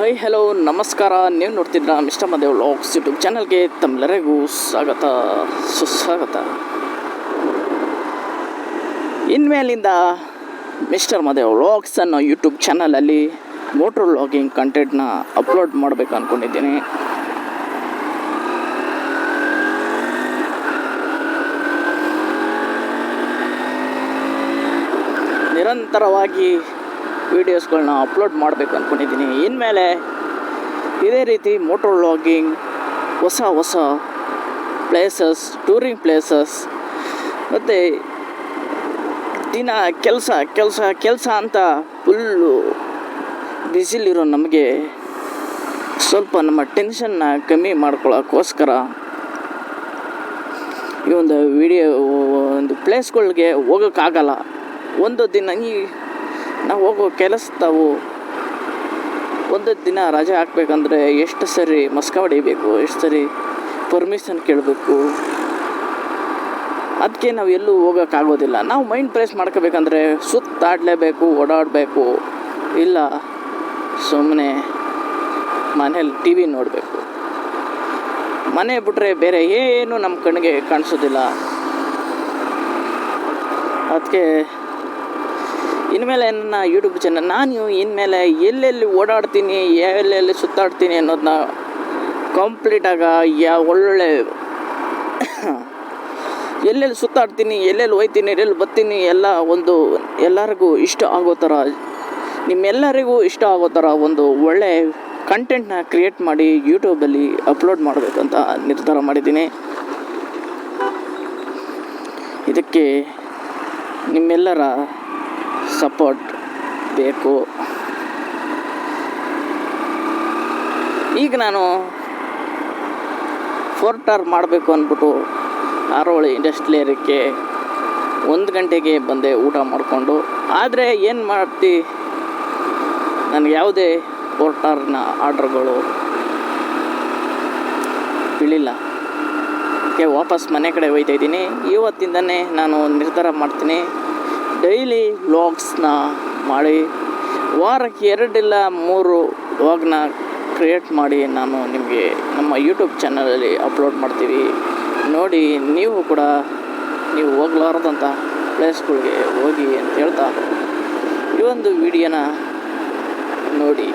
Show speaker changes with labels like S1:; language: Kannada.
S1: ಹಾಯ್ ಹಲೋ ನಮಸ್ಕಾರ. ನೀವು ನೋಡ್ತಿದ್ರ ಮಿಸ್ಟರ್ ಮದೇವ್ ವ್ಲಾಗ್ಸ್ ಯೂಟ್ಯೂಬ್ ಚಾನಲ್ಗೆ ತಮ್ಮೆಲ್ಲರಿಗೂ ಸ್ವಾಗತ ಸುಸ್ವಾಗತ. ಇನ್ಮೇಲಿಂದ ಮಿಸ್ಟರ್ ಮದೇವ್ ವ್ಲಾಗ್ಸ್ ಅನ್ನೋ ಯೂಟ್ಯೂಬ್ ಚಾನಲಲ್ಲಿ ಮೋಟ್ರ್ ವ್ಲಾಗಿಂಗ್ ಕಂಟೆಂಟ್ನ ಅಪ್ಲೋಡ್ ಮಾಡಬೇಕು ಅಂದ್ಕೊಂಡಿದ್ದೀನಿ. ನಿರಂತರವಾಗಿ ವೀಡಿಯೋಸ್ಗಳನ್ನ ಅಪ್ಲೋಡ್ ಮಾಡಬೇಕು ಅಂದ್ಕೊಂಡಿದ್ದೀನಿ. ಇನ್ಮೇಲೆ ಇದೇ ರೀತಿ ಮೋಟರ್ ವ್ಲಾಗಿಂಗ್, ಹೊಸ ಪ್ಲೇಸಸ್, ಟೂರಿಂಗ್ ಪ್ಲೇಸಸ್ ಮತ್ತು ದಿನ ಕೆಲಸ ಅಂತ ಫುಲ್ಲು ಬ್ಯುಸಿಲಿರೋ ನಮಗೆ ಸ್ವಲ್ಪ ನಮ್ಮ ಟೆನ್ಷನ್ನ ಕಮ್ಮಿ ಮಾಡ್ಕೊಳ್ಳೋಕ್ಕೋಸ್ಕರ ಈ ಒಂದು ಒಂದು ಪ್ಲೇಸ್ಗಳಿಗೆ ಹೋಗೋಕ್ಕಾಗಲ್ಲ. ಒಂದು ದಿನ ನಾವು ಹೋಗೋ ಕೆಲಸದವು ಒಂದು ದಿನ ರಜೆ ಹಾಕ್ಬೇಕಂದ್ರೆ ಎಷ್ಟು ಸರಿ ಮಸ್ಕ ಹೊಡಿಬೇಕು, ಎಷ್ಟು ಸರಿ ಪರ್ಮಿಷನ್ ಕೇಳಬೇಕು. ಅದಕ್ಕೆ ನಾವು ಎಲ್ಲೂ ಹೋಗೋಕ್ಕಾಗೋದಿಲ್ಲ. ನಾವು ಮೈಂಡ್ ಫ್ರೆಶ್ ಮಾಡ್ಕೋಬೇಕಂದ್ರೆ ಸುತ್ತಾಡಲೇಬೇಕು, ಓಡಾಡಬೇಕು, ಇಲ್ಲ ಸುಮ್ಮನೆ ಮನೇಲಿ ಟಿ ವಿ ನೋಡಬೇಕು. ಮನೆ ಬಿಟ್ಟರೆ ಬೇರೆ ಏನು ನಮ್ಮ ಕಣ್ಣಿಗೆ ಕಾಣಿಸೋದಿಲ್ಲ. ಅದಕ್ಕೆ ಇನ್ಮೇಲೆ ನನ್ನ ಯೂಟ್ಯೂಬ್ ಚಾನಲ್ ನಾನು ಇನ್ಮೇಲೆ ಎಲ್ಲೆಲ್ಲಿ ಓಡಾಡ್ತೀನಿ, ಎಲ್ಲೆಲ್ಲಿ ಸುತ್ತಾಡ್ತೀನಿ ಅನ್ನೋದನ್ನ ಕಂಪ್ಲೀಟಾಗಿ ಒಳ್ಳೊಳ್ಳೆ ಎಲ್ಲೆಲ್ಲಿ ಸುತ್ತಾಡ್ತೀನಿ, ಎಲ್ಲೆಲ್ಲಿ ಹೋಗ್ತೀನಿ, ಎಲ್ಲೆಲ್ಲಿ ಬರ್ತೀನಿ ಎಲ್ಲ ಒಂದು ಎಲ್ಲರಿಗೂ ಇಷ್ಟ ಆಗೋ ಥರ, ನಿಮ್ಮೆಲ್ಲರಿಗೂ ಇಷ್ಟ ಆಗೋ ಥರ ಒಂದು ಒಳ್ಳೆ ಕಂಟೆಂಟ್ನ ಕ್ರಿಯೇಟ್ ಮಾಡಿ ಯೂಟ್ಯೂಬಲ್ಲಿ ಅಪ್ಲೋಡ್ ಮಾಡಬೇಕಂತ ನಿರ್ಧಾರ ಮಾಡಿದ್ದೀನಿ. ಇದಕ್ಕೆ ನಿಮ್ಮೆಲ್ಲರ ಸಪೋರ್ಟ್ ಬೇಕು. ಈಗ ನಾನು 4 ಸ್ಟಾರ್ ಮಾಡಬೇಕು ಅಂದ್ಬಿಟ್ಟು ಆರೋಳಿ ಇಂಡಸ್ಟ್ರಿಯಲ್ ಏರಿಯಾಕ್ಕೆ 1 ಗಂಟೆಗೆ ಬಂದೆ ಊಟ ಮಾಡಿಕೊಂಡು. ಆದರೆ ಏನು ಮಾಡ್ತಿ, ನನಗೆ ಯಾವುದೇ 4 ಸ್ಟಾರ್ನ ಆರ್ಡ್ರ್ಗಳು ಬೀಳಿಲ್ಲ. ಅದಕ್ಕೆ ವಾಪಸ್ ಮನೆ ಕಡೆ ಹೋಗ್ತಾಯಿದ್ದೀನಿ. ಇವತ್ತಿಂದನೇ ನಾನು ನಿರ್ಧಾರ ಮಾಡ್ತೀನಿ, ಡೈಲಿ ವ್ಲಾಗ್ಸ್ನ ಮಾಡಿ ವಾರಕ್ಕೆ 2 ಇಲ್ಲ 3 ವ್ಲಾಗ್ನ ಕ್ರಿಯೇಟ್ ಮಾಡಿ ನಾನು ನಿಮಗೆ ನಮ್ಮ ಯೂಟ್ಯೂಬ್ ಚಾನಲಲ್ಲಿ ಅಪ್ಲೋಡ್ ಮಾಡ್ತೀವಿ. ನೋಡಿ, ನೀವು ಕೂಡ ನೀವು ಹೋಗ್ಲಾರ್ದಂಥ ಪ್ಲೇಸ್ಗಳಿಗೆ ಹೋಗಿ ಅಂತ ಹೇಳ್ತಾ ಈ ಒಂದು ವಿಡಿಯೋನ ನೋಡಿ.